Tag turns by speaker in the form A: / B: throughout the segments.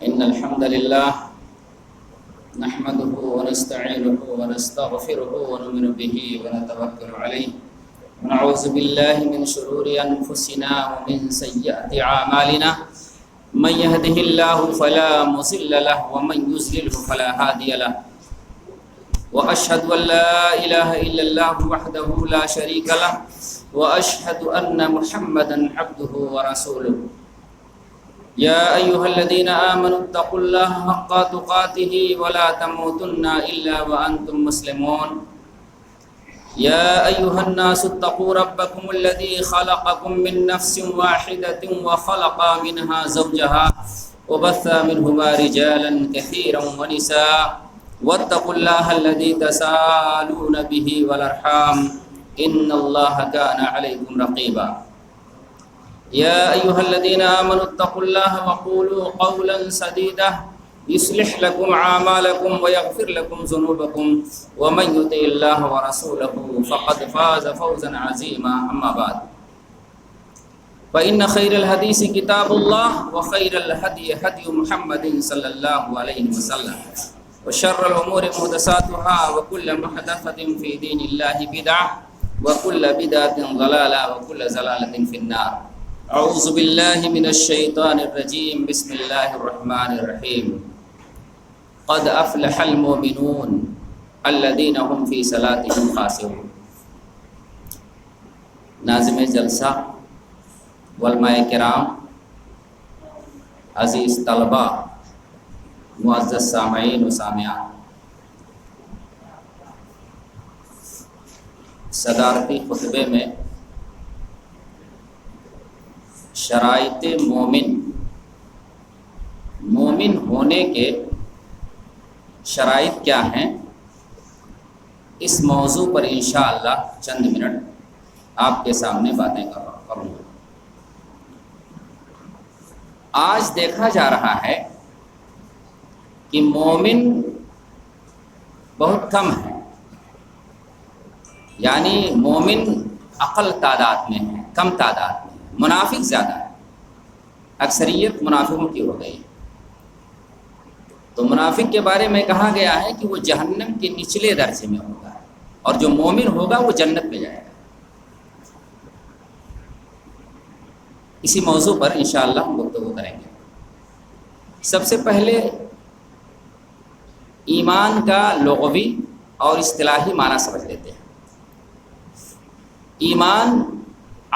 A: إن الحمد لله نحمده ونستعينه ونستغفره ونؤمن به ونتوكل عليه ونعوذ بالله من شرور أنفسنا ومن سيئات أعمالنا من يهده الله فلا مضل له ومن يضلل فلا هادي له وأشهد أن لا إله إلا الله وحده لا شريك له وأشهد أن محمدا عبده ورسوله يا أيها الذين آمنوا اتقوا الله حق تقاته ولا تموتن إلا وأنتم مسلمون يا أيها الناس اتقوا ربكم الذي خلقكم من نفس واحدة وخلق منها زوجها وبث منهما رجالا كثيرا ونساء واتقوا الله الذي تساءلون به والأرحام إن الله كان عليكم رقيبا يا أيها الذين آمنوا اتقوا الله وقولوا قولا سديدا يصلح لكم أعمالكم ويغفر لكم ذنوبكم ومن يطع الله ورسوله فقد فاز فوزا عظيما أما بعد فإن خير الحديث كتاب الله وخير الهدي هدي محمد صلى الله عليه وسلم وشر الأمور محدثاتها وكل محدثة في دين الله بدعة وكل بدعة ضلالة وكل ضلالة في النار أعوذ بالله من الشيطان الرجيم بسم الله الرحمن الرحيم قد أفلح المؤمنون الذين هم في صلاتهم خاشعون ناظم جلسہ علماء کرام عزیز طلباء معزز سامعین و سامعات، صدارتی خطبے میں شرائط مومن ہونے کے شرائط کیا ہیں، اس موضوع پر انشاءاللہ چند منٹ آپ کے سامنے باتیں کروں گا۔ آج دیکھا جا رہا ہے کہ مومن بہت کم ہے، یعنی مومن اقل تعداد میں ہے، کم تعداد میں، منافق زیادہ ہے، اکثریت منافقوں کی ہو گئی۔ تو منافق کے بارے میں کہا گیا ہے کہ وہ جہنم کے نچلے درجے میں ہوگا، اور جو مومن ہوگا وہ جنت میں جائے گا۔ اسی موضوع پر انشاءاللہ ہم گفتگو کریں گے۔ سب سے پہلے ایمان کا لغوی اور اصطلاحی معنی سمجھ لیتے ہیں۔ ایمان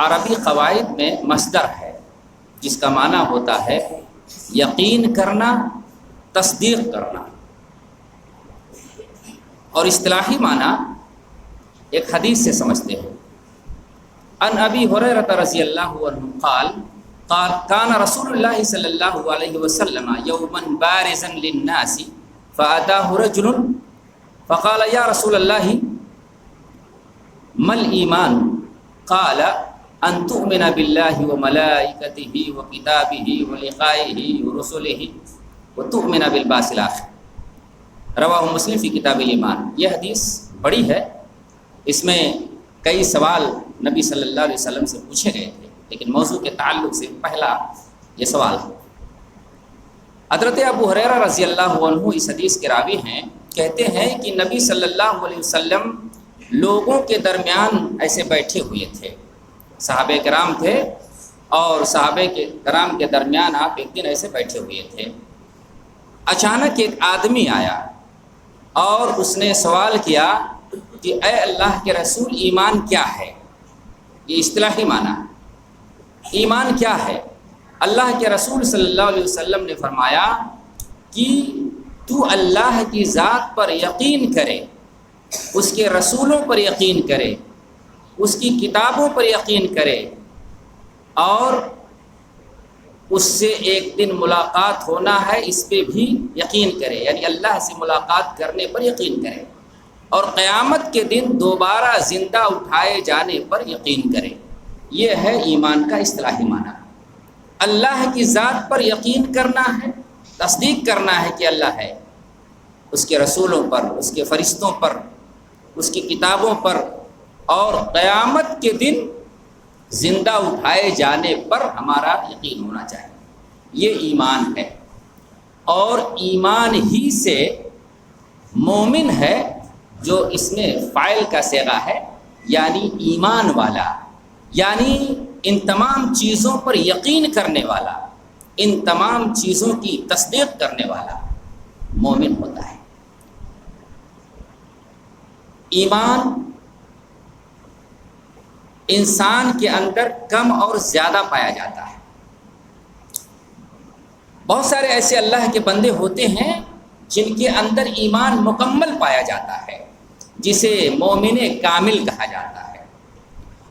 A: عربی قواعد میں مصدر ہے، جس کا معنی ہوتا ہے یقین کرنا، تصدیق کرنا، اور اصطلاحی معنی ایک حدیث سے سمجھتے ہیں۔ ان ابی ہریرہ رضی اللہ عنہ قال کان رسول اللہ صلی اللہ علیہ وسلم یوما بارزا للناس فأتاه رجل فقال یا رسول اللہ ما الایمان قال ان تؤمن باللہ وملائکتہ وکتابہ ولقائہ ورسلہ وتؤمن بالبعث الآخر، رواہ مسلم فی کتاب الایمان۔ یہ حدیث بڑی ہے، اس میں کئی سوال نبی صلی اللہ علیہ وسلم سے پوچھے گئے تھے، لیکن موضوع کے تعلق سے پہلا یہ سوال ہے۔ حضرت ابو ہریرہ رضی اللہ عنہ اس حدیث کے راوی ہیں، کہتے ہیں کہ نبی صلی اللہ علیہ وسلم لوگوں کے درمیان ایسے بیٹھے ہوئے تھے، صحابہ کرام تھے، اور صحابہ کرام کے درمیان آپ ایک دن ایسے بیٹھے ہوئے تھے۔ اچانک ایک آدمی آیا اور اس نے سوال کیا کہ اے اللہ کے رسول، ایمان کیا ہے؟ یہ اصطلاحی معنی، ایمان کیا ہے؟ اللہ کے رسول صلی اللہ علیہ وسلم نے فرمایا کہ تو اللہ کی ذات پر یقین کرے، اس کے رسولوں پر یقین کرے، اس کی کتابوں پر یقین کرے، اور اس سے ایک دن ملاقات ہونا ہے اس پہ بھی یقین کرے، یعنی اللہ سے ملاقات کرنے پر یقین کرے، اور قیامت کے دن دوبارہ زندہ اٹھائے جانے پر یقین کرے۔ یہ ہے ایمان کا اصطلاحی معنی۔ اللہ کی ذات پر یقین کرنا ہے، تصدیق کرنا ہے کہ اللہ ہے، اس کے رسولوں پر، اس کے فرشتوں پر، اس کی کتابوں پر، اور قیامت کے دن زندہ اٹھائے جانے پر ہمارا یقین ہونا چاہیے۔ یہ ایمان ہے۔ اور ایمان ہی سے مومن ہے، جو اس میں فاعل کا صیغہ ہے، یعنی ایمان والا، یعنی ان تمام چیزوں پر یقین کرنے والا، ان تمام چیزوں کی تصدیق کرنے والا مومن ہوتا ہے۔ ایمان انسان کے اندر کم اور زیادہ پایا جاتا ہے۔ بہت سارے ایسے اللہ کے بندے ہوتے ہیں جن کے اندر ایمان مکمل پایا جاتا ہے، جسے مومن کامل کہا جاتا ہے،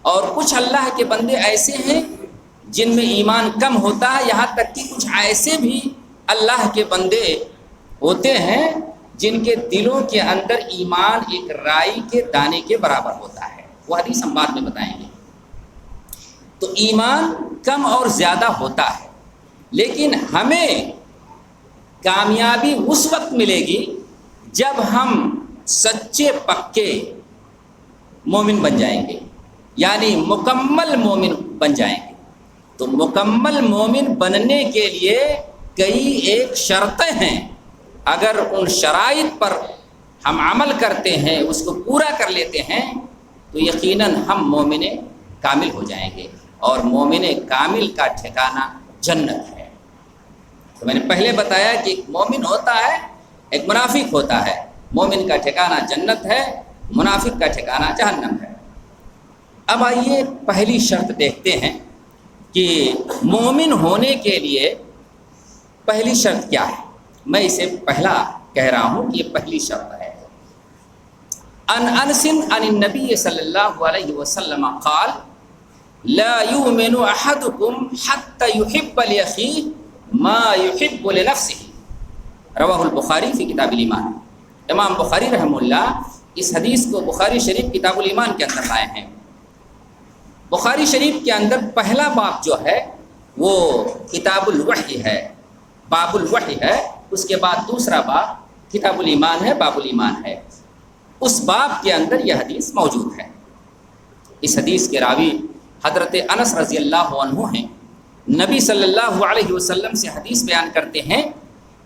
A: اور کچھ اللہ کے بندے ایسے ہیں جن میں ایمان کم ہوتا ہے، یہاں تک کہ کچھ ایسے بھی اللہ کے بندے ہوتے ہیں جن کے دلوں کے اندر ایمان ایک رائی کے دانے کے برابر ہوتا ہے۔ وہ حدیث ہم بعد میں بتائیں گے۔ تو ایمان کم اور زیادہ ہوتا ہے، لیکن ہمیں کامیابی اس وقت ملے گی جب ہم سچے پکے مومن بن جائیں گے، یعنی مکمل مومن بن جائیں گے۔ تو مکمل مومن بننے کے لیے کئی ایک شرطیں ہیں، اگر ان شرائط پر ہم عمل کرتے ہیں، اس کو پورا کر لیتے ہیں، تو یقیناً ہم مومن کامل ہو جائیں گے، اور مومن کامل کا ٹھکانہ جنت ہے۔ تو میں نے پہلے بتایا کہ ایک مومن ہوتا ہے، ایک منافق ہوتا ہے۔ مومن کا ٹھکانہ جنت ہے، منافق کا ٹھکانہ جہنم ہے۔ اب آئیے پہلی شرط دیکھتے ہیں کہ مومن ہونے کے لیے پہلی شرط کیا ہے۔ میں اسے پہلا کہہ رہا ہوں کہ یہ پہلی شرط ہے۔ ان انس عن النبی صلی اللہ علیہ وسلم قال لا يؤمن احدكم حتى يحب لاخيه ما يحب لنفسه، رواہ البخاری فی کتاب الایمان۔ امام بخاری رحمہ اللہ اس حدیث کو بخاری شریف کتاب الایمان کے اندر لائے ہیں۔ بخاری شریف کے اندر پہلا باب جو ہے وہ کتاب الوحی ہے، باب الوحی ہے، اس کے بعد دوسرا باب کتاب الایمان ہے، باب الایمان ہے۔ اس باب کے اندر یہ حدیث موجود ہے۔ اس حدیث کے راوی حضرت انس رضی اللہ عنہ ہیں۔ نبی صلی اللہ علیہ وسلم سے حدیث بیان کرتے ہیں،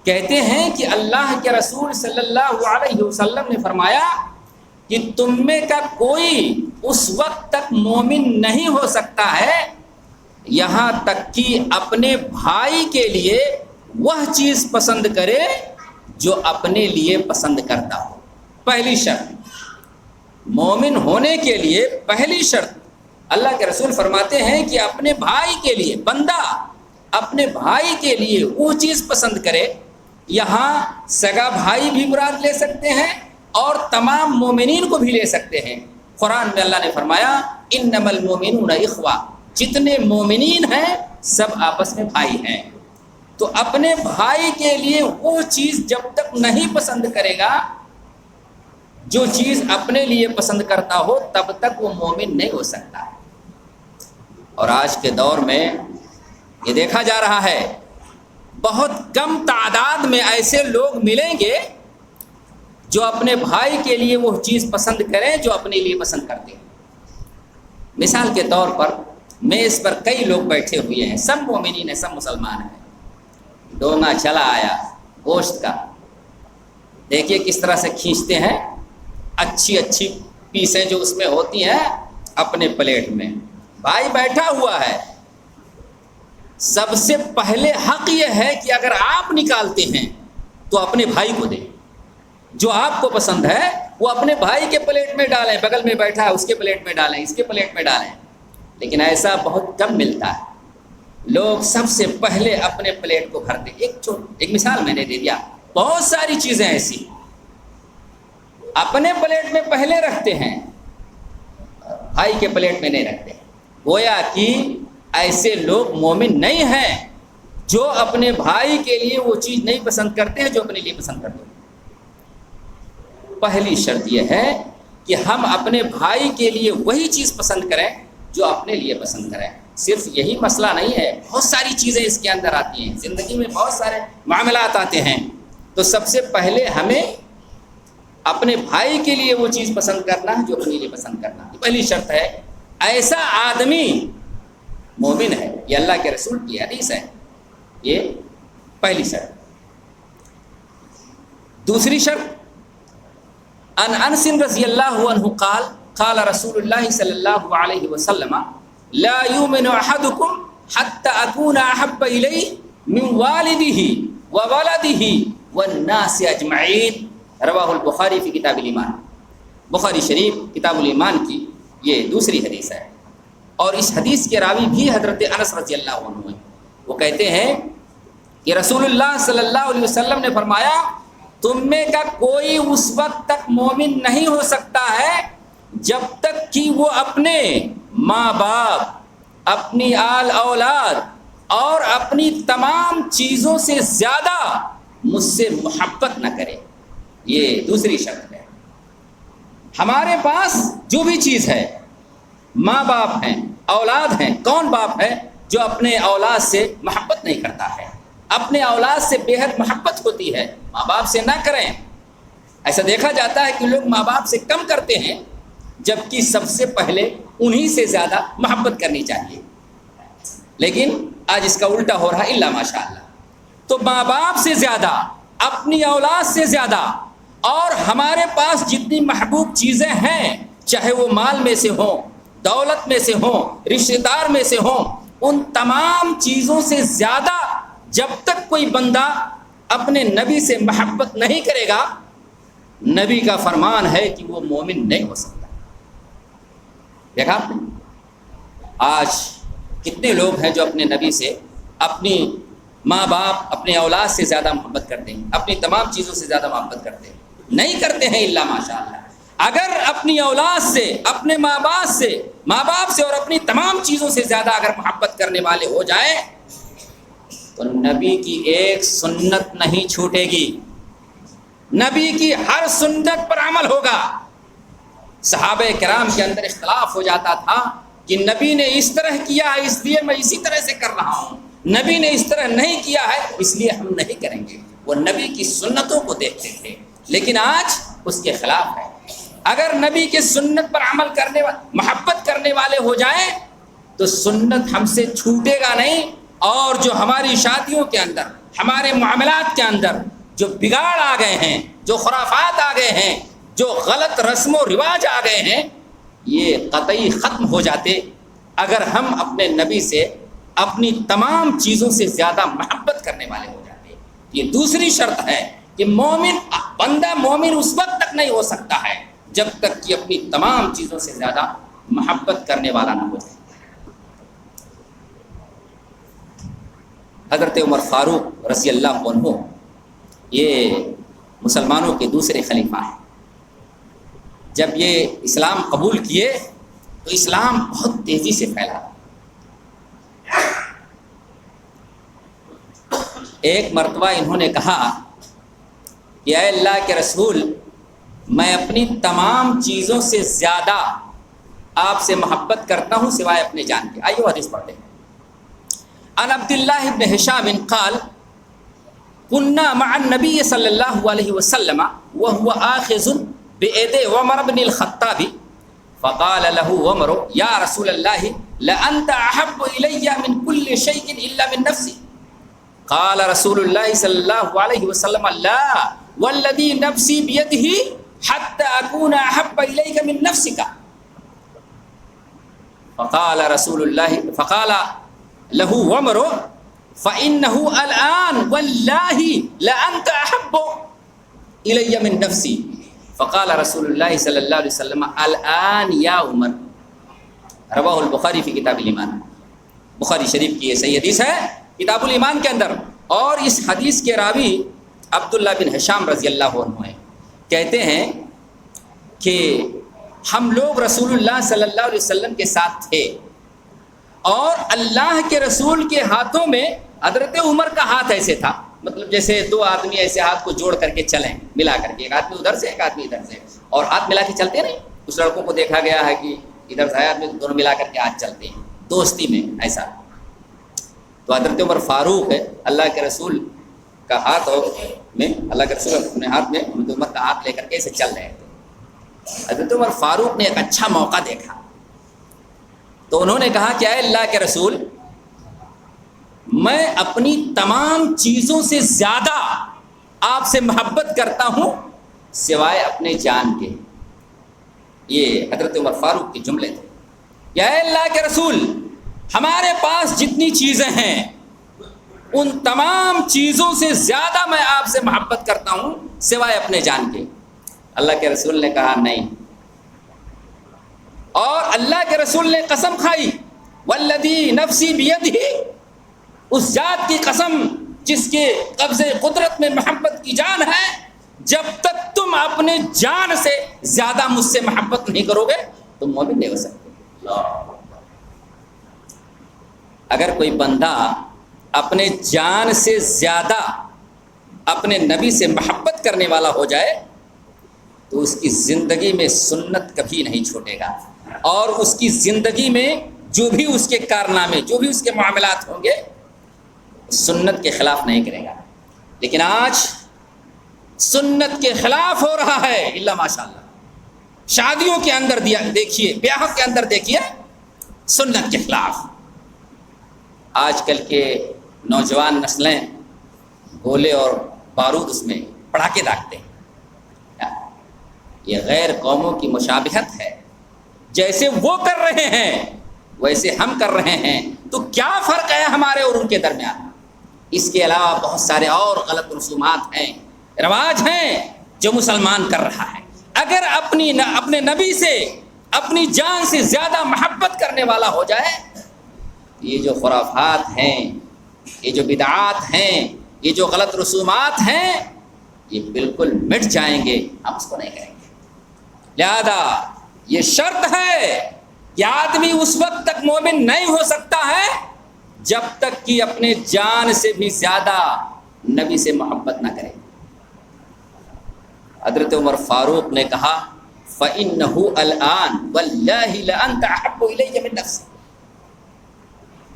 A: کہتے ہیں کہ اللہ کے رسول صلی اللہ علیہ وسلم نے فرمایا کہ تم میں کا کوئی اس وقت تک مومن نہیں ہو سکتا ہے یہاں تک کہ اپنے بھائی کے لیے وہ چیز پسند کرے جو اپنے لیے پسند کرتا ہو۔ پہلی شرط، مومن ہونے کے لیے پہلی شرط، اللہ کے رسول فرماتے ہیں کہ اپنے بھائی کے لیے، بندہ اپنے بھائی کے لیے وہ چیز پسند کرے۔ یہاں سگا بھائی بھی مراد لے سکتے ہیں اور تمام مومنین کو بھی لے سکتے ہیں۔ قرآن میں اللہ نے فرمایا انما المؤمنون اخوہ، جتنے مومنین ہیں سب آپس میں بھائی ہیں۔ تو اپنے بھائی کے لیے وہ چیز جب تک نہیں پسند کرے گا جو چیز اپنے لیے پسند کرتا ہو، تب تک وہ مومن نہیں ہو سکتا ہے۔ اور آج کے دور میں یہ دیکھا جا رہا ہے، بہت کم تعداد میں ایسے لوگ ملیں گے جو اپنے بھائی کے لیے وہ چیز پسند کریں جو اپنے لیے پسند کرتے ہیں۔ مثال کے طور پر میز پر کئی لوگ بیٹھے ہوئے ہیں، سب مومنین ہیں، سب مسلمان ہیں۔ ڈونگا چلا آیا گوشت کا، دیکھیے کس طرح سے کھینچتے ہیں، اچھی اچھی پیسیں جو اس میں ہوتی ہیں اپنے پلیٹ میں۔ بھائی بیٹھا ہوا ہے، سب سے پہلے حق یہ ہے کہ اگر آپ نکالتے ہیں تو اپنے بھائی کو دیں، جو آپ کو پسند ہے وہ اپنے بھائی کے پلیٹ میں ڈالیں، بغل میں بیٹھا ہے اس کے پلیٹ میں ڈالیں، اس کے پلیٹ میں ڈالیں۔ لیکن ایسا بہت کم ملتا ہے، لوگ سب سے پہلے اپنے پلیٹ کو بھرتے۔ ایک مثال میں نے دے دیا، بہت ساری چیزیں ایسی اپنے پلیٹ میں پہلے رکھتے ہیں، بھائی کے پلیٹ میں نہیں رکھتے۔ گویا کہ ایسے لوگ مومن نہیں ہیں جو اپنے بھائی کے لیے وہ چیز نہیں پسند کرتے ہیں جو اپنے لیے پسند کرتے ہیں۔ پہلی شرط یہ ہے کہ ہم اپنے بھائی کے لیے وہی چیز پسند کریں جو اپنے لیے پسند کریں۔ صرف یہی مسئلہ نہیں ہے، بہت ساری چیزیں اس کے اندر آتی ہیں، زندگی میں بہت سارے معاملات آتے ہیں۔ تو سب سے پہلے ہمیں اپنے بھائی کے لیے وہ چیز پسند کرنا ہے جو اپنے لیے پسند کرنا ہے، پہلی شرط ہے۔ ایسا آدمی مومن ہے، یہ اللہ کے رسول کی حدیث ہے، یہ پہلی شرط۔ دوسری شرط ان انس رضی اللہ عنہ قال قال رسول اللہ صلی اللہ علیہ وسلم لا یؤمن احدکم حتی اکون احب الیہ من والدہ وولدہ والناس اجمعین، رواہ البخاری فی کتاب الایمان۔ بخاری شریف کتاب الایمان کی یہ دوسری حدیث ہے، اور اس حدیث کے راوی بھی حضرت انس رضی اللہ عنہ ہیں۔ وہ کہتے ہیں کہ رسول اللہ صلی اللہ علیہ وسلم نے فرمایا تم میں کا کوئی اس وقت تک مومن نہیں ہو سکتا ہے جب تک کہ وہ اپنے ماں باپ، اپنی آل اولاد اور اپنی تمام چیزوں سے زیادہ مجھ سے محبت نہ کرے۔ یہ دوسری شرط ہے۔ ہمارے پاس جو بھی چیز ہے، ماں باپ ہیں، اولاد ہیں، کون باپ ہے جو اپنے اولاد سے محبت نہیں کرتا ہے؟ اپنے اولاد سے بے حد محبت ہوتی ہے، ماں باپ سے نہ کریں۔ ایسا دیکھا جاتا ہے کہ لوگ ماں باپ سے کم کرتے ہیں، جبکہ سب سے پہلے انہی سے زیادہ محبت کرنی چاہیے، لیکن آج اس کا الٹا ہو رہا ہے، الا ماشاء اللہ۔ تو ماں باپ سے زیادہ، اپنی اولاد سے زیادہ، اور ہمارے پاس جتنی محبوب چیزیں ہیں، چاہے وہ مال میں سے ہوں، دولت میں سے ہوں، رشتہ دار میں سے ہوں، ان تمام چیزوں سے زیادہ جب تک کوئی بندہ اپنے نبی سے محبت نہیں کرے گا، نبی کا فرمان ہے کہ وہ مومن نہیں ہو سکتا۔ دیکھا آپ نے آج کتنے لوگ ہیں جو اپنے نبی سے، اپنی ماں باپ، اپنے اولاد سے زیادہ محبت کرتے ہیں، اپنی تمام چیزوں سے زیادہ محبت کرتے ہیں؟ نہیں کرتے ہیں الا ماشاء اللہ۔ اگر اپنی اولاد سے، اپنے ماں باپ سے اور اپنی تمام چیزوں سے زیادہ اگر محبت کرنے والے ہو جائیں تو نبی کی ایک سنت نہیں چھوٹے گی، نبی کی ہر سنت پر عمل ہوگا۔ صحابہ کرام کے اندر اختلاف ہو جاتا تھا کہ نبی نے اس طرح کیا ہے اس لیے میں اسی طرح سے کر رہا ہوں، نبی نے اس طرح نہیں کیا ہے اس لیے ہم نہیں کریں گے۔ وہ نبی کی سنتوں کو دیکھتے تھے، لیکن آج اس کے خلاف ہے۔ اگر نبی کے سنت پر عمل کرنے محبت کرنے والے ہو جائیں تو سنت ہم سے چھوٹے گا نہیں، اور جو ہماری شادیوں کے اندر، ہمارے معاملات کے اندر جو بگاڑ آ گئے ہیں، جو خرافات آ گئے ہیں، جو غلط رسم و رواج آ گئے ہیں، یہ قطعی ختم ہو جاتے اگر ہم اپنے نبی سے اپنی تمام چیزوں سے زیادہ محبت کرنے والے ہو جاتے۔ یہ دوسری شرط ہے کہ بندہ مومن اس وقت تک نہیں ہو سکتا ہے جب تک کہ اپنی تمام چیزوں سے زیادہ محبت کرنے والا نہ ہو جائے۔ حضرت عمر فاروق رضی اللہ عنہ یہ مسلمانوں کے دوسرے خلیفہ ہیں۔ جب یہ اسلام قبول کیے تو اسلام بہت تیزی سے پھیلا۔ ایک مرتبہ انہوں نے کہا کہ اے اللہ کے رسول، میں اپنی تمام چیزوں سے زیادہ آپ سے محبت کرتا ہوں سوائے اپنے جان کے۔ آئیے حدیث پڑھتے ہیں۔ عن عبد اللہ بن ہشام قال كنا مع النبي صلی اللہ علیہ وسلم وهو آخذ بيد عمر بن الخطاب فقال له عمر يا رسول الله لأنت أحب إلي من كل شيء إلا من نفسي قال رسول الله صلی اللہ علیہ وسلم لا والذي نفسي بيده حتى أكون أحب إليك من نفسك فقال له عمر فإنه الآن والله لأنت أحب إلي من نفسي فقال رسول الله صلی اللہ علیہ وسلم الآن یا عمر، رواہ البخاری فی کتاب الایمان۔ بخاری شریف کی یہ صحیح حدیث ہے کتاب الایمان کے اندر، اور اس حدیث کے راوی عبداللہ بن ہشام رضی اللہ عنہ ہیں۔ کہتے ہیں کہ ہم لوگ رسول اللہ صلی اللہ علیہ وسلم کے ساتھ تھے، اور اللہ کے رسول کے ہاتھوں میں حضرت عمر کا ہاتھ ایسے تھا، مطلب جیسے دو آدمی ایسے ہاتھ کو جوڑ کر کے چلیں، ملا کر کے، ایک آدمی ادھر سے ایک آدمی ادھر سے، اور ہاتھ ملا کے چلتے نہیں۔ کچھ لڑکوں کو دیکھا گیا ہے کہ ادھر سے آدمی دونوں ملا کر کے ہاتھ چلتے ہیں دوستی میں، ایسا۔ تو حضرت عمر فاروق ہے، اللہ کے رسول کا ہاتھ میں، اللہ کے رسول اپنے ہاتھ میں حضرت عمر کا ہاتھ لے کر کے ایسے چل رہے تھے۔ حضرت عمر فاروق نے ایک اچھا موقع دیکھا تو انہوں نے کہا کہ اے اللہ کے رسول، میں اپنی تمام چیزوں سے زیادہ آپ سے محبت کرتا ہوں سوائے اپنے جان کے. یہ حضرت عمر فاروق کے جملے تھے. یا اللہ کے رسول، ہمارے پاس جتنی چیزیں ہیں ان تمام چیزوں سے زیادہ میں آپ سے محبت کرتا ہوں سوائے اپنے جان کے. اللہ کے رسول نے کہا نہیں. اور اللہ کے رسول نے قسم کھائی، والذی نفسی بیدہ، اس ذات کی قسم جس کے قبضے قدرت میں محبت کی جان ہے، جب تک تم اپنے جان سے زیادہ مجھ سے محبت نہیں کرو گے تم مومن نہیں ہو سکتے. اگر کوئی بندہ اپنے جان سے زیادہ اپنے نبی سے محبت کرنے والا ہو جائے تو اس کی زندگی میں سنت کبھی نہیں چھوٹے گا، اور اس کی زندگی میں جو بھی اس کے کارنامے، جو بھی اس کے معاملات ہوں گے، سنت کے خلاف نہیں کرے گا. لیکن آج سنت کے خلاف ہو رہا ہے الا ماشاء اللہ. شادیوں کے اندر دیکھیے، بیاہ کے اندر دیکھیے، سنت کے خلاف. آج کل کے نوجوان نسلیں گولے اور بارود اس میں پڑاکے داغتے ہیں. یہ غیر قوموں کی مشابہت ہے. جیسے وہ کر رہے ہیں ویسے ہم کر رہے ہیں، تو کیا فرق ہے ہمارے اور ان کے درمیان؟ اس کے علاوہ بہت سارے اور غلط رسومات ہیں، رواج ہیں جو مسلمان کر رہا ہے. اگر اپنے نبی سے اپنی جان سے زیادہ محبت کرنے والا ہو جائے، یہ جو خرافات ہیں، یہ جو بدعات ہیں، یہ جو غلط رسومات ہیں، یہ بالکل مٹ جائیں گے. ہم اس کو نہیں کریں گے. لہذا یہ شرط ہے کہ آدمی اس وقت تک مومن نہیں ہو سکتا ہے جب تک کہ اپنے جان سے بھی زیادہ نبی سے محبت نہ کرے. حضرت عمر فاروق نے کہا فَإِنَّهُ الْآنَ وَاللَّهِ لَأَنْتَ أَحَبُّ إِلَيَّ مِن نَفْسِي،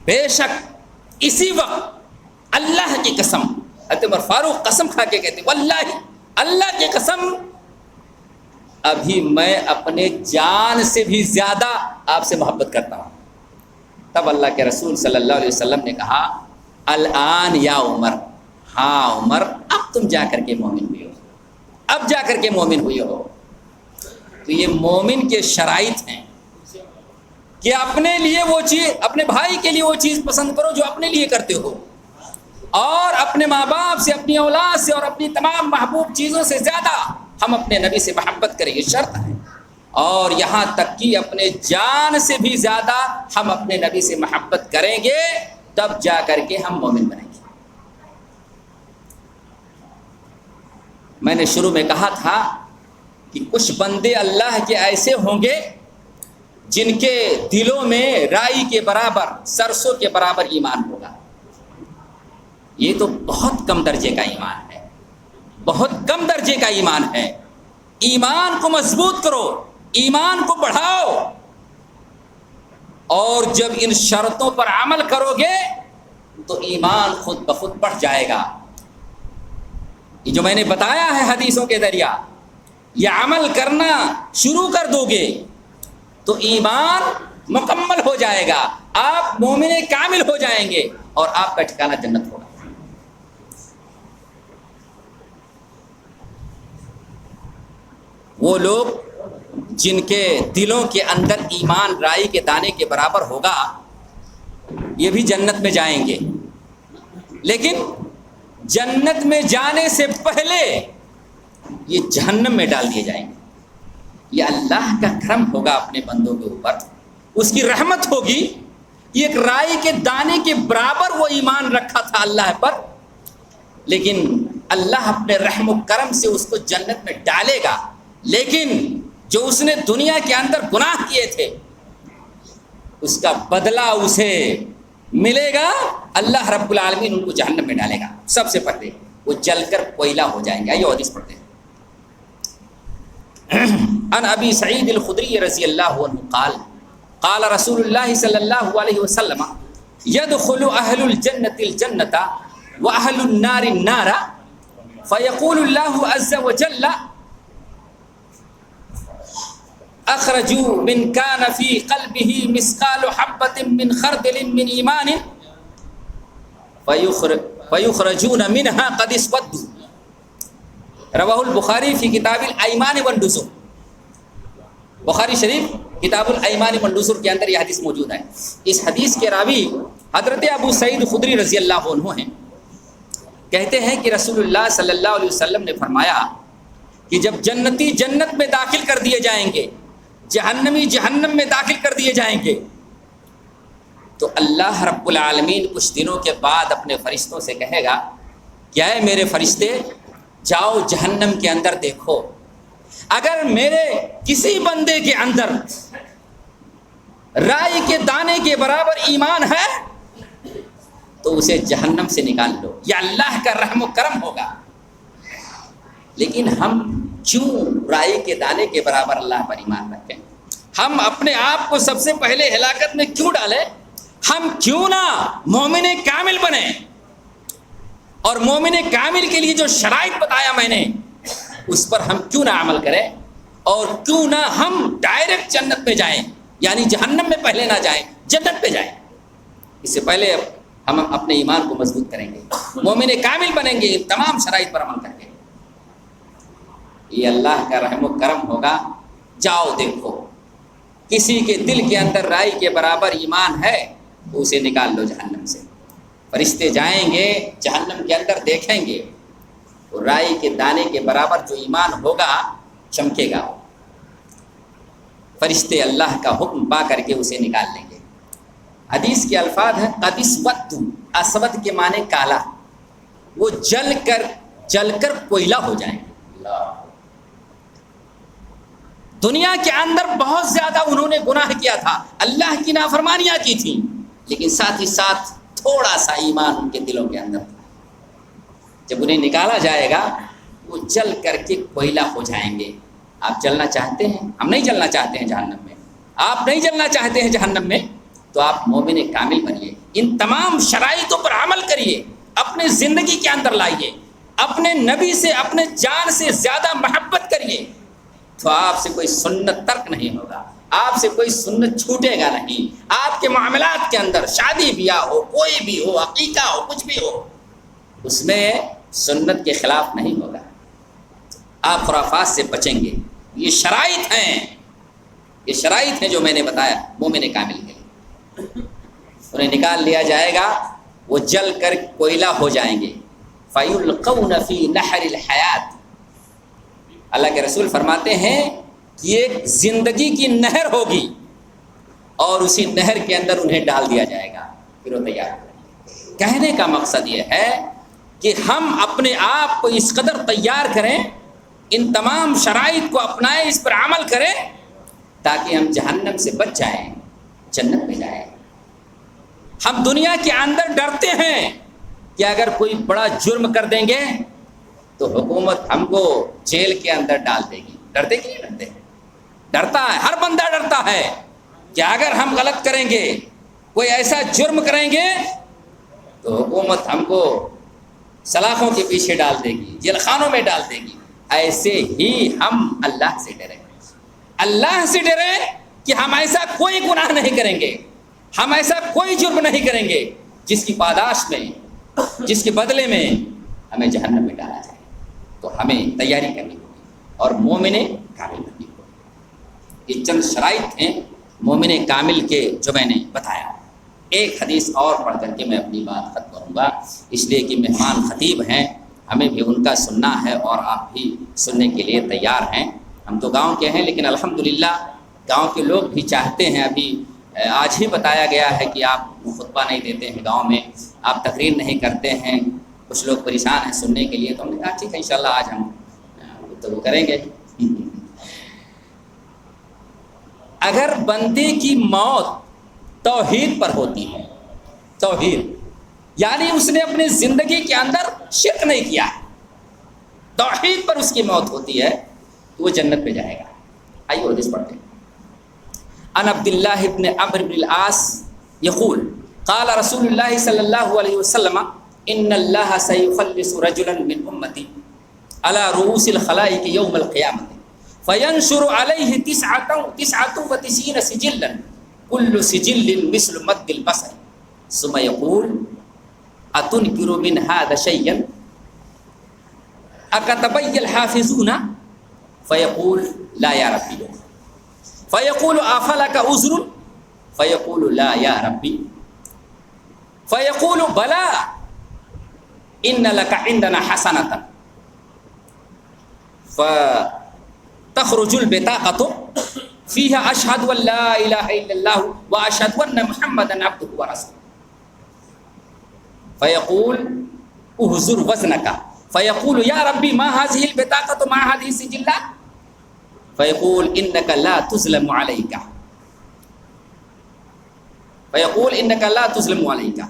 A: بے شک اسی وقت اللہ کی قسم، حضرت عمر فاروق قسم کھا کے کہتے واللہ، اللہ کی قسم، ابھی میں اپنے جان سے بھی زیادہ آپ سے محبت کرتا ہوں. تب اللہ کے رسول صلی اللہ علیہ وسلم نے کہا الآن یا عمر، ہاں عمر اب تم جا کر کے مومن ہوئے ہو، اب جا کر کے مومن ہوئے ہو. تو یہ مومن کے شرائط ہیں کہ اپنے لیے وہ چیز، اپنے بھائی کے لیے وہ چیز پسند کرو جو اپنے لیے کرتے ہو، اور اپنے ماں باپ سے، اپنی اولاد سے اور اپنی تمام محبوب چیزوں سے زیادہ ہم اپنے نبی سے محبت کریں. یہ شرط ہے. اور یہاں تک کہ اپنے جان سے بھی زیادہ ہم اپنے نبی سے محبت کریں گے تب جا کر کے ہم مومن بنیں گے. میں نے شروع میں کہا تھا کہ کچھ بندے اللہ کے ایسے ہوں گے جن کے دلوں میں رائی کے برابر، سرسوں کے برابر ایمان ہوگا. یہ تو بہت کم درجے کا ایمان ہے، بہت کم درجے کا ایمان ہے. ایمان کو مضبوط کرو، ایمان کو بڑھاؤ، اور جب ان شرطوں پر عمل کرو گے تو ایمان خود بخود بڑھ جائے گا. یہ جو میں نے بتایا ہے حدیثوں کے ذریعہ، یہ عمل کرنا شروع کر دو گے تو ایمان مکمل ہو جائے گا، آپ مومن کامل ہو جائیں گے اور آپ کا ٹھکانہ جنت ہوگا. وہ لوگ جن کے دلوں کے اندر ایمان رائی کے دانے کے برابر ہوگا یہ بھی جنت میں جائیں گے، لیکن جنت میں جانے سے پہلے یہ جہنم میں ڈال دیے جائیں گے. یہ اللہ کا کرم ہوگا اپنے بندوں کے اوپر، اس کی رحمت ہوگی. ایک رائی کے دانے کے برابر وہ ایمان رکھا تھا اللہ پر، لیکن اللہ اپنے رحم و کرم سے اس کو جنت میں ڈالے گا. لیکن جو اس نے دنیا کے اندر گناہ کیے تھے اس کا بدلہ اسے ملے گا. اللہ رب العالمین ان کو جہنم میں ڈالے گا. سب سے پہلے وہ جل کر کوئلہ ہو جائیں گے. آئیے حدیث پڑھتے ہیں. عن ابی سعید الخدری رضی اللہ عنہ قال قال رسول اللہ صلی اللہ علیہ وسلم يدخل اہل الجنة الجنة واہل النار النار فيقول الله عز وجل اخرجوا من كان في قلبه مثقال حبة من خردل من ایمان فيخرجون منها قد اسودوا رواہ البخاری فی کتاب الایمان والنذر، بخاری شریف کتاب الایمان والنذر کے اندر یہ حدیث موجود ہے۔ اس حدیث کے راوی حضرت ابو سعید خدری رضی اللہ عنہ ہیں، کہتے ہیں کہ رسول اللہ صلی اللہ علیہ وسلم نے فرمایا کہ جب جنتی جنت میں داخل کر دیے جائیں گے، جہنمی جہنم میں داخل کر دیے جائیں گے، تو اللہ رب العالمین کچھ دنوں کے بعد اپنے فرشتوں سے کہے گا، کیا ہے میرے فرشتے، جاؤ جہنم کے اندر دیکھو، اگر میرے کسی بندے کے اندر رائی کے دانے کے برابر ایمان ہے تو اسے جہنم سے نکال لو، یہ اللہ کا رحم و کرم ہوگا۔ لیکن ہم کیوں رائی کے دانے کے برابر اللہ پر ایمان رکھیں؟ ہم اپنے آپ کو سب سے پہلے ہلاکت میں کیوں ڈالیں؟ ہم کیوں نہ مومن کامل بنیں، اور مومن کامل کے لیے جو شرائط بتایا میں نے اس پر ہم کیوں نہ عمل کریں، اور کیوں نہ ہم ڈائریکٹ جنت میں جائیں، یعنی جہنم میں پہلے نہ جائیں، جنت پہ جائیں۔ اس سے پہلے ہم اپنے ایمان کو مضبوط کریں گے، مومن کامل بنیں گے تمام شرائط پر عمل کر کے۔ یہ اللہ کا رحم و کرم ہوگا۔ جاؤ دیکھو، کسی کے دل کے اندر رائی کے برابر ایمان ہے تو اسے نکال لو جہنم سے۔ فرشتے جائیں گے جہنم کے اندر، دیکھیں گے تو رائی کے دانے کے برابر جو ایمان ہوگا چمکے گا، فرشتے اللہ کا حکم پا کر کے اسے نکال لیں گے۔ حدیث کے الفاظ ہیں قد اسود، اسود کے معنی کالا، وہ جل کر کوئلہ ہو جائیں گے۔ دنیا کے اندر بہت زیادہ انہوں نے گناہ کیا تھا، اللہ کی نافرمانیاں کی تھیں، لیکن ساتھ ہی ساتھ تھوڑا سا ایمان ان کے دلوں کے اندر تھا۔ جب انہیں نکالا جائے گا وہ جل کر کے کوئلہ ہو جائیں گے۔ آپ جلنا چاہتے ہیں؟ ہم نہیں جلنا چاہتے ہیں جہنم میں۔ آپ نہیں جلنا چاہتے ہیں جہنم میں تو آپ مومن کامل بنیے، ان تمام شرائطوں پر عمل کریے، اپنے زندگی کے اندر لائیے، اپنے نبی سے اپنے جان سے زیادہ محبت کریے، تو آپ سے کوئی سنت ترک نہیں ہوگا، آپ سے کوئی سنت چھوٹے گا نہیں۔ آپ کے معاملات کے اندر شادی بیاہ ہو، کوئی بھی ہو، عقیقہ ہو، کچھ بھی ہو، اس میں سنت کے خلاف نہیں ہوگا، آپ خرافات سے بچیں گے۔ یہ شرائط ہیں، یہ شرائط ہیں جو میں نے بتایا مومن کامل کے لیے۔ انہیں نکال لیا جائے گا، وہ جل کر کوئلہ ہو جائیں گے۔ فَيُلْقَوْنَ فِي نَحْرِ الْحَيَاةِ، اللہ کے رسول فرماتے ہیں کہ ایک زندگی کی نہر ہوگی اور اسی نہر کے اندر انہیں ڈال دیا جائے گا، پھر وہ تیار ہو۔ کہنے کا مقصد یہ ہے کہ ہم اپنے آپ کو اس قدر تیار کریں، ان تمام شرائط کو اپنائیں، اس پر عمل کریں تاکہ ہم جہنم سے بچ جائیں، جنت میں جائیں۔ ہم دنیا کے اندر ڈرتے ہیں کہ اگر کوئی بڑا جرم کر دیں گے تو حکومت ہم کو جیل کے اندر ڈال دے گی۔ ڈرتے کہ نہیں ڈرتے؟ ڈرتا ہے، ہر بندہ ڈرتا ہے کہ اگر ہم غلط کریں گے، کوئی ایسا جرم کریں گے تو حکومت ہم کو سلاخوں کے پیچھے ڈال دے گی، جیل خانوں میں ڈال دے گی۔ ایسے ہی ہم اللہ سے ڈریں، اللہ سے ڈریں کہ ہم ایسا کوئی گناہ نہیں کریں گے، ہم ایسا کوئی جرم نہیں کریں گے جس کی پاداش میں، جس کے بدلے میں ہمیں جہنم میں ڈالا جائے۔ تو ہمیں تیاری کرنی ہوگی اور مومن کامل بننی ہوگی۔ یہ چند شرائط ہیں مومن کامل کے جو میں نے بتایا۔ ایک حدیث اور پڑھ کر کے میں اپنی بات ختم کروں گا، اس لیے کہ مہمان خطیب ہیں، ہمیں بھی ان کا سننا ہے اور آپ بھی سننے کے لیے تیار ہیں۔ ہم تو گاؤں کے ہیں لیکن الحمدللہ گاؤں کے لوگ بھی چاہتے ہیں۔ ابھی آج ہی بتایا گیا ہے کہ آپ خطبہ نہیں دیتے ہیں گاؤں میں، آپ تقریر نہیں کرتے ہیں، کچھ لوگ پریشان ہیں سننے کے لیے، تو ہم نے کہا ٹھیک ہے انشاءاللہ آج ہم گفتگو کریں گے۔ اگر بندے کی موت توحید پر ہوتی ہے، توحید یعنی اس نے اپنی زندگی کے اندر شرک نہیں کیا ہے، توحید پر اس کی موت ہوتی ہے تو وہ جنت پہ جائے گا۔ آئیے حدیث پڑھتے ہیں۔ عن عبد اللہ بن عمرو بن العاص یقول قال رسول اللہ صلی اللہ علیہ وسلم ان اللہ سیخلص رجلا من امتی على رؤوس الخلائق یوم القیامۃ فینشر علیہ 99 سجلا كل سجل مثل مد البصر ثم يقول اتنكر من هذا شيئا اکتبی الحافظون فیقول لا یا ربی فیقول افلک عذر فیقول لا یا ربی فیقول بلا ان لک عندنا حسنۃ فتخرج البطاقۃ فیہا اشہد ان لا الہ الا اللہ واشہد ان محمدا عبدہ ورسولہ فیقول احضر وزنک فیقول یا ربی ما هذه البطاقۃ ما هذه السجلات فیقول انک لا تظلم علیک فیقول انک لا تظلم علیک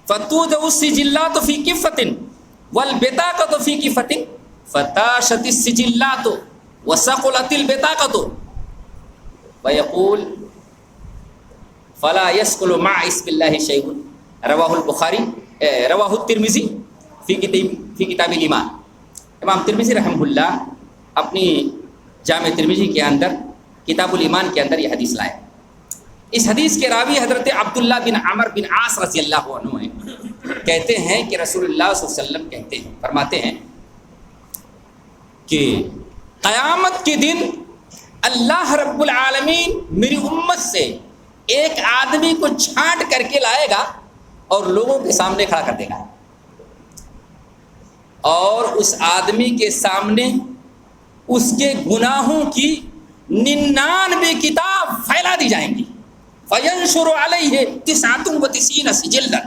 A: فتوضع السجلات فی کفۃ والبطاقۃ فی کفۃ فتاشت السجلات وثقلت البطاقۃ فیقول فلا يثقل مع اسم اللہ شیء رواہ البخاری رواہ الترمذی فی کتاب الایمان. امام ترمذی رحمہ اللہ اپنی جامع ترمذی کے اندر کتاب الایمان کے اندر یہ حدیث لائے. اس حدیث کے راوی حضرت عبداللہ بن عمر بن عاص رضی اللہ عنہ ہیں. کہتے ہیں کہ رسول اللہ صلی اللہ علیہ وسلم کہتے ہیں فرماتے ہیں کہ قیامت کے دن اللہ رب العالمین میری امت سے ایک آدمی کو چھانٹ کر کے لائے گا اور لوگوں کے سامنے کھڑا کر دے گا اور اس آدمی کے سامنے اس کے گناہوں کی 99 کتاب پھیلا دی جائیں گی. فینشر علیہ 99 سجلا.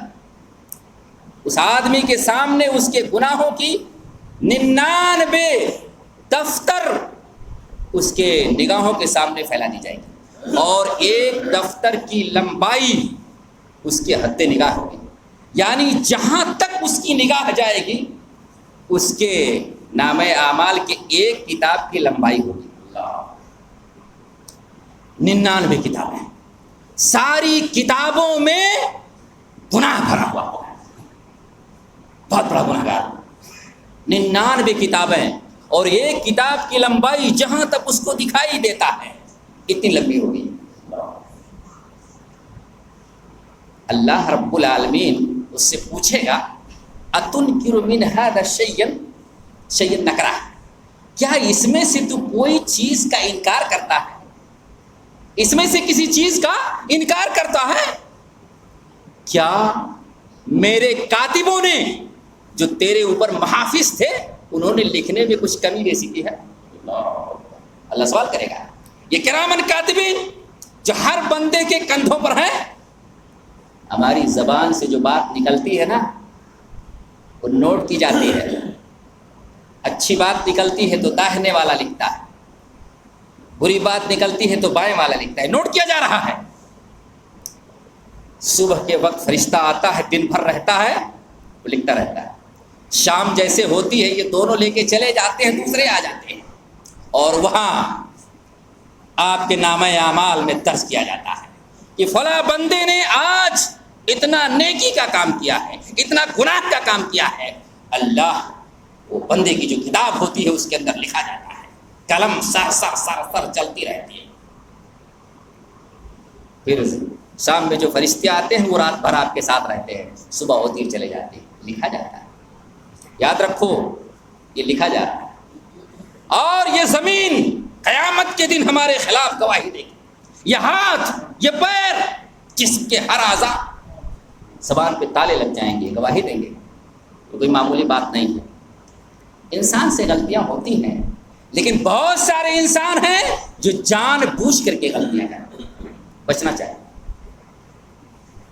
A: اس آدمی کے سامنے اس کے گناہوں کی 99 دفتر اس کے نگاہوں کے سامنے پھیلا دی جائے گی اور ایک دفتر کی لمبائی اس کے حد نگاہ ہوگی. یعنی جہاں تک اس کی نگاہ جائے گی اس کے نامہ اعمال کے ایک کتاب کی لمبائی ہوگی. 99 کتابیں, ساری کتابوں میں گناہ بھرا ہوا ہوگا, بہت بڑا گناہ گار. 99 کتابیں اور ایک کتاب کی لمبائی جہاں تک اس کو دکھائی دیتا ہے اتنی لمبی ہوگی. اللہ رب العالمین اس سے پوچھے گا اتنکر من ھذا شیئا نکرہ, کیا اس میں سے تو کوئی چیز کا انکار کرتا ہے, اس میں سے کسی چیز کا انکار کرتا ہے؟ کیا میرے کاتبوں نے جو تیرے اوپر محافظ تھے انہوں نے لکھنے میں کچھ کمی بیسی کی ہے؟ اللہ سوال کرے گا. یہ کرامن کاتبین جو ہر بندے کے کندھوں پر ہیں, ہماری زبان سے جو بات نکلتی ہے نا وہ نوٹ کی جاتی ہے. اچھی بات نکلتی ہے تو داہنے والا لکھتا ہے, بری بات نکلتی ہے تو بائیں والا لکھتا ہے, نوٹ کیا جا رہا ہے. صبح کے وقت فرشتہ آتا ہے, دن بھر رہتا ہے, وہ لکھتا رہتا ہے. شام جیسے ہوتی ہے یہ دونوں لے کے چلے جاتے ہیں, دوسرے آ جاتے ہیں اور وہاں آپ کے نامہ اعمال میں درج کیا جاتا ہے کہ فلاں بندے نے آج اتنا نیکی کا کام کیا ہے, اتنا گناہ کا کام کیا ہے. اللہ وہ بندے کی جو کتاب ہوتی ہے اس کے اندر لکھا جاتا ہے, قلم سر سر سر سر چلتی رہتی ہے. پھر شام میں جو فرشتے آتے ہیں وہ رات بھر آپ کے ساتھ رہتے ہیں, صبح ہوتی ہے چلے جاتے ہیں, لکھا جاتا ہے. یاد رکھو یہ لکھا جا رہا ہے. اور یہ زمین قیامت کے دن ہمارے خلاف گواہی دے گی. یہ ہاتھ, یہ پیر, جسم کے ہر اعضاء زبان پہ تالے لگ جائیں گے, گواہی دیں گے. تو کوئی معمولی بات نہیں ہے. انسان سے غلطیاں ہوتی ہیں لیکن بہت سارے انسان ہیں جو جان بوجھ کر کے غلطیاں کرتے ہیں. بچنا چاہیے,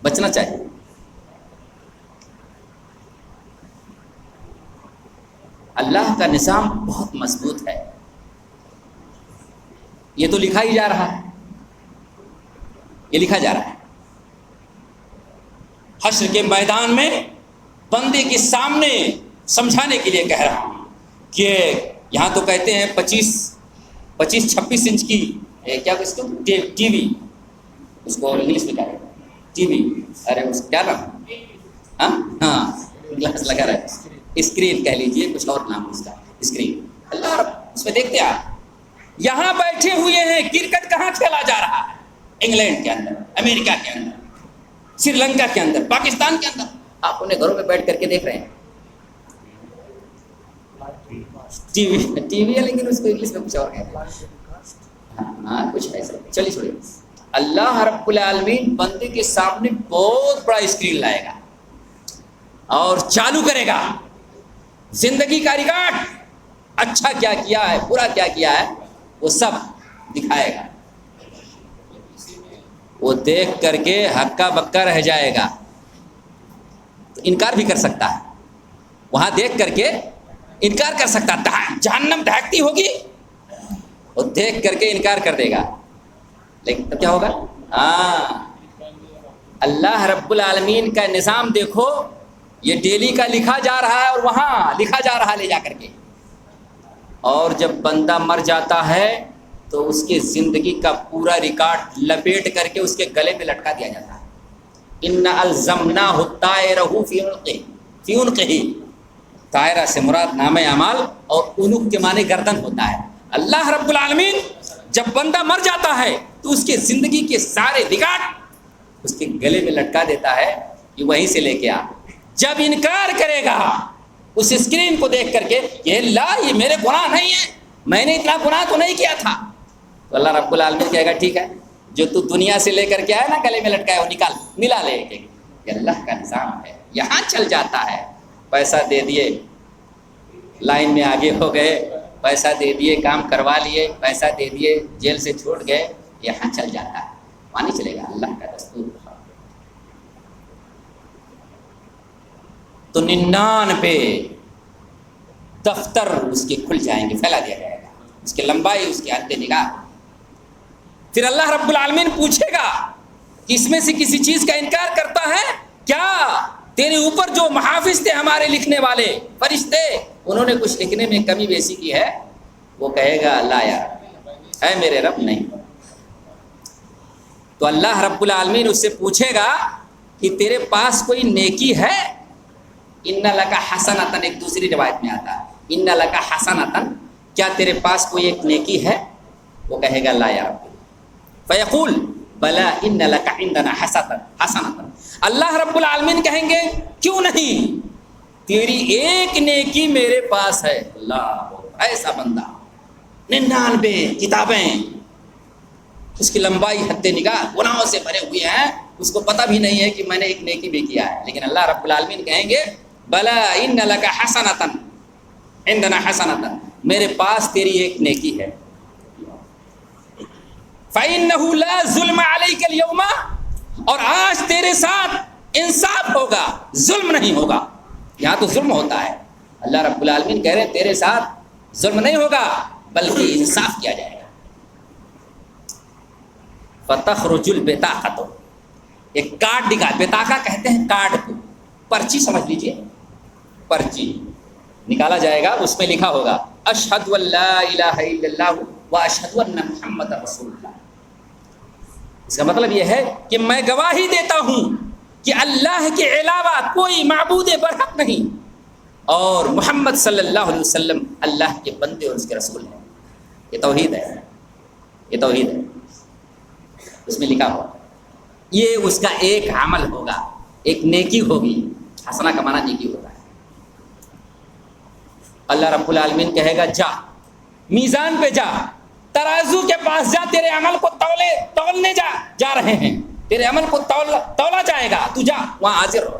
A: بچنا چاہیے. اللہ کا نظام بہت مضبوط ہے. یہ تو لکھا ہی جا رہا ہے, یہ لکھا جا رہا ہے. حشر کے میدان میں بندے کے سامنے سمجھانے کے لیے کہہ رہا ہوں کہ یہاں تو کہتے ہیں 25-26 انچ کی کیا اس کو ٹی وی, اس کو انگلش میں کیا کہتے ہیں ٹی وی, ارے اس کیا نام, ہاں گلاس لگا رہا ہے, اسکرین کہہ لیجیے, کچھ اور نام اس کا, اسکرین. اللہ رب اس میں دیکھتے آپ یہاں بیٹھے ہوئے ہیں, کرکٹ کہاں کھیلا جا رہا ہے, انگلینڈ کے اندر, امریکہ کے اندر, سری لنکا کے اندر, پاکستان کے اندر. آپ انہیں گھروں میں بیٹھ کر کے دیکھ رہے ہیں. ٹی وی ہے لیکن اس کو انگلش میں کچھ اور کہتے ہیں. ہاں کچھ ایسا. چلیے چھوڑیے. اللہ رب العالمین بندے کے سامنے بہت بڑا اسکرین لائے گا اور چالو کرے گا زندگی کا ریکارڈ. اچھا کیا کیا ہے، برا کیا کیا ہے، وہ سب دکھائے گا. وہ دیکھ کر کے ہکا بکا رہ جائے گا. تو انکار بھی کر سکتا ہے، وہاں دیکھ کر کے انکار کر سکتا ہے. جہنم دہکتی ہوگی وہ دیکھ کر کے انکار کر دے گا. لیکن تب کیا ہوگا؟ اللہ رب العالمین کا نظام دیکھو، یہ ڈیلی کا لکھا جا رہا ہے اور وہاں لکھا جا رہا ہے لے جا کر کے. اور جب بندہ مر جاتا ہے تو اس کی زندگی کا پورا ریکارڈ لپیٹ کر کے اس کے گلے میں لٹکا دیا جاتا ہے. ان الزمناہ طائرہ فی عنقہ. طائرہ سے مراد نام اعمال اور عنق کے معنی گردن ہوتا ہے. اللہ رب العالمین جب بندہ مر جاتا ہے تو اس کے زندگی کے سارے ریکارڈ اس کے گلے میں لٹکا دیتا ہے کہ وہیں سے لے کے آ. جب انکار کرے گا اس اسکرین کو دیکھ کر کے کہ اللہ یہ میرے گناہ نہیں ہے، میں نے اتنا گناہ تو نہیں کیا تھا، تو اللہ رب العالمین کہے گا ٹھیک ہے جو تو دنیا سے لے کر کے آیا نا گلے میں لٹکایا وہ نکال ملا لے کے. یہ اللہ کا نظام ہے. یہاں چل جاتا ہے. پیسہ دے دیے، لائن میں آگے ہو گئے، پیسہ دے دیے، کام کروا لیے، پیسہ دے دیے، جیل سے چھوٹ گئے. یہاں چل جاتا ہے، وہاں نہیں چلے گا. اللہ کا دستور. تو 99 دفتر اس کے کھل جائیں گے، پھیلا دیا جائے گا، اس کی لمبائی، اس کی حد نگاہ. پھر اللہ رب العالمین پوچھے گا کہ اس میں سے کسی چیز کا انکار کرتا ہے کیا؟ تیرے اوپر جو محافظ تھے ہمارے لکھنے والے فرشتے، انہوں نے کچھ لکھنے میں کمی بیشی کی ہے؟ وہ کہے گا لا یار، اے میرے رب نہیں. تو اللہ رب العالمین اس سے پوچھے گا کہ تیرے پاس کوئی نیکی ہے؟ ان لکا حسنۃ، ایک دوسری روایت میں آتا ہے ان لکا حسنۃ، کیا تیرے پاس کوئی ایک نیکی ہے؟ وہ کہے گا لا یا رب. فیقول بلا ان لک عندنا حسنۃ. اللہ رب العالمین کہیں گے کیوں نہیں، تیری ایک نیکی میرے پاس ہے. اللہ، ایسا بندہ 99 کتابیں، اس کی لمبائی حد نگاہ گناہوں سے بھرے ہوئے ہیں، اس کو پتہ بھی نہیں ہے کہ میں نے ایک نیکی بھی کیا ہے. لیکن اللہ رب العالمین کہیں گے بلا ان لک حسنۃ عندنا حسنۃ، میرے پاس تیری ایک نیکی ہے. فإنه لا ظلم عليك اليوم، اور آج تیرے ساتھ انصاف ہوگا، ظلم نہیں ہوگا. یہاں تو ظلم ہوتا ہے، اللہ رب العالمین کہہ رہے ہیں تیرے ساتھ ظلم نہیں ہوگا بلکہ انصاف کیا جائے گا. فتخرج البطاقۃ، ایک کارڈ نکال، بطاقہ کہتے ہیں کارڈ کو، پرچی سمجھ لیجئے، پرچی نکالا جائے گا، اس میں لکھا ہوگا اشہد ان لا الہ الا اللہ واشہد ان محمد رسول اللہ. اس کا مطلب یہ ہے کہ میں گواہی دیتا ہوں کہ اللہ کے علاوہ کوئی معبود برحق نہیں اور محمد صلی اللہ علیہ وسلم اللہ کے بندے اور اس کے رسول ہیں. یہ توحید ہے، یہ توحید ہے. اس میں لکھا ہوا یہ اس کا ایک عمل ہوگا، ایک نیکی ہوگی. حسنہ کا معنی نیکی ہوتا ہے. اللہ رب العالمین کہے گا جا میزان پہ جا، ترازو کے پاس جا، تیرے عمل کو تولنے جا رہے ہیں، تیرے عمل کو تولا جائے گا، تو جا وہاں حاضر ہو.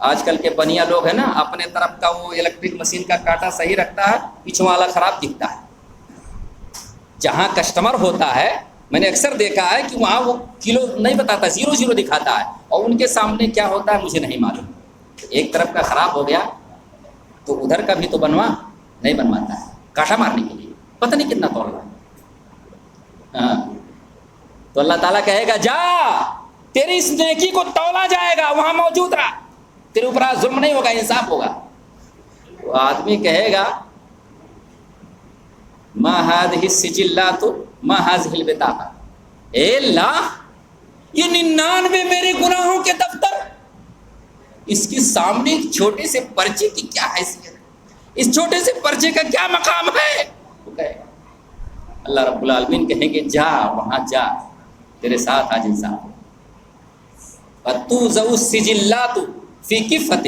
A: آج کل کے بنیا لوگ ہیں نا، اپنے طرف کا وہ الیکٹرک مشین کا کانٹا صحیح رکھتا ہے، پیچھوں والا خراب دکھتا ہے. جہاں کسٹمر ہوتا ہے میں نے اکثر دیکھا ہے کہ وہاں وہ کلو نہیں بتاتا، 0 دکھاتا ہے، اور ان کے سامنے کیا ہوتا ہے مجھے نہیں معلوم. ایک طرف کا خراب ہو گیا تو ادھر کا بھی تو نہیں بنواتا ہے کاٹا مارنے کے لیے، پتہ نہیں کتنا تول رہا ہے. ہاں تو اللہ تعالیٰ کہے گا جا، تیری اس نیکی کو تولا جائے گا، وہاں موجود رہا، تیرے اوپر ظلم نہیں ہوگا، انصاف ہوگا. وہ آدمی کہے گا ما هذه السجلات ما هذه البطاقہ، اے اللہ یہ 99 میرے گناہوں کے دفتر، اس کے سامنے ایک چھوٹے سے پرچے کی کیا حیثیت ہے، اس چھوٹے سے پرچے کا کیا مقام ہے. وہ کہے گا اللہ رب العالمین کہیں گے جا وہاں جا، تیرے ساتھ آج انصاف. فتوضع السجلات فی کفۃ،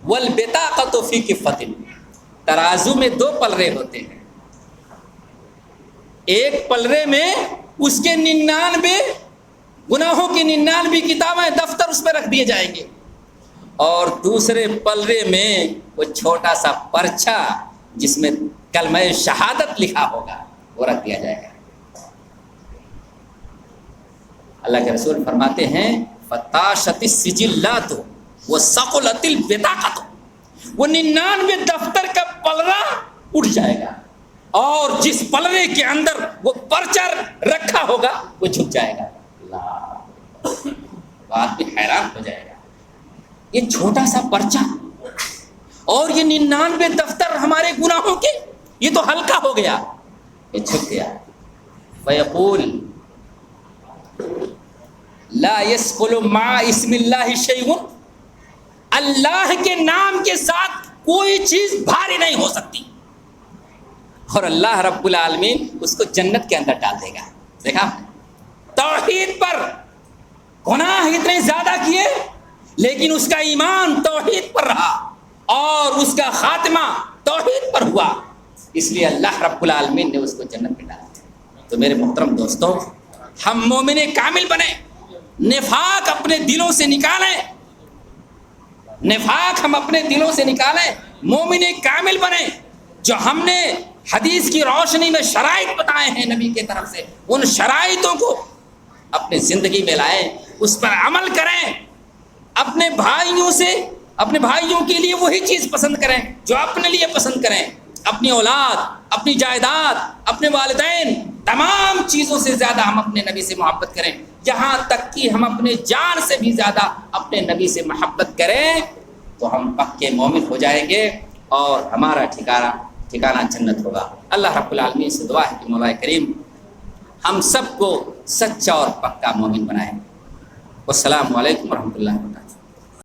A: والبطاقۃ فی کفۃ، ترازو میں 2 پلڑے ہوتے ہیں، ایک پلڑے میں اس کے 99 گناہوں کی 99 کتابیں دفتر اس پہ رکھ دیے جائیں گے، اور دوسرے پلڑے میں وہ چھوٹا سا پرچہ جس میں کلمہ شہادت لکھا ہوگا وہ رکھ دیا جائے گا۔ اللہ کے رسول فرماتے ہیں فتاشت السجلات وثقلت البطاقۃ، وہ 99 دفتر کا پلڑا اٹھ جائے گا، اور جس پلڑے کے اندر وہ پرچہ رکھا ہوگا وہ جھک جائے گا۔ اللہ، بات بھی حیران ہو جائے گا، یہ چھوٹا سا پرچہ اور یہ 99 دفتر ہمارے گناہوں کے، یہ تو ہلکا ہو گیا، یہ جھک گیا۔ فیقول لا يثقل مع اسم اللہ شیء، اللہ کے نام کے ساتھ کوئی چیز بھاری نہیں ہو سکتی، اور اللہ رب العالمین اس کو جنت کے اندر ڈال دے گا۔ دیکھا، توحید پر گناہ اتنے زیادہ کیے لیکن اس کا ایمان توحید پر رہا اور اس کا خاتمہ توحید پر ہوا، اس لیے اللہ رب العالمین نے اس کو جنت میں ڈال دیا۔ تو میرے محترم دوستوں، ہم مومن کامل بنیں، نفاق اپنے دلوں سے نکالیں، نفاق ہم اپنے دلوں سے نکالیں، مومن کامل بنیں، جو ہم نے حدیث کی روشنی میں شرائط بتائے ہیں نبی کی طرف سے، ان شرائطوں کو اپنے زندگی میں لائیں، اس پر عمل کریں، اپنے بھائیوں کے لیے وہی چیز پسند کریں جو اپنے لیے پسند کریں، اپنی اولاد، اپنی جائیداد، اپنے والدین، تمام چیزوں سے زیادہ ہم اپنے نبی سے محبت کریں، یہاں تک کہ ہم اپنے جان سے بھی زیادہ اپنے نبی سے محبت کریں، تو ہم پکے مومن ہو جائیں گے اور ہمارا ٹھکانہ جنت ہوگا۔ اللہ رب العالمین سے دعا ہے کہ مولا کریم ہم سب کو سچا اور پکا مومن بنائے۔ والسلام علیکم ورحمۃ اللہ وبرکاتہ۔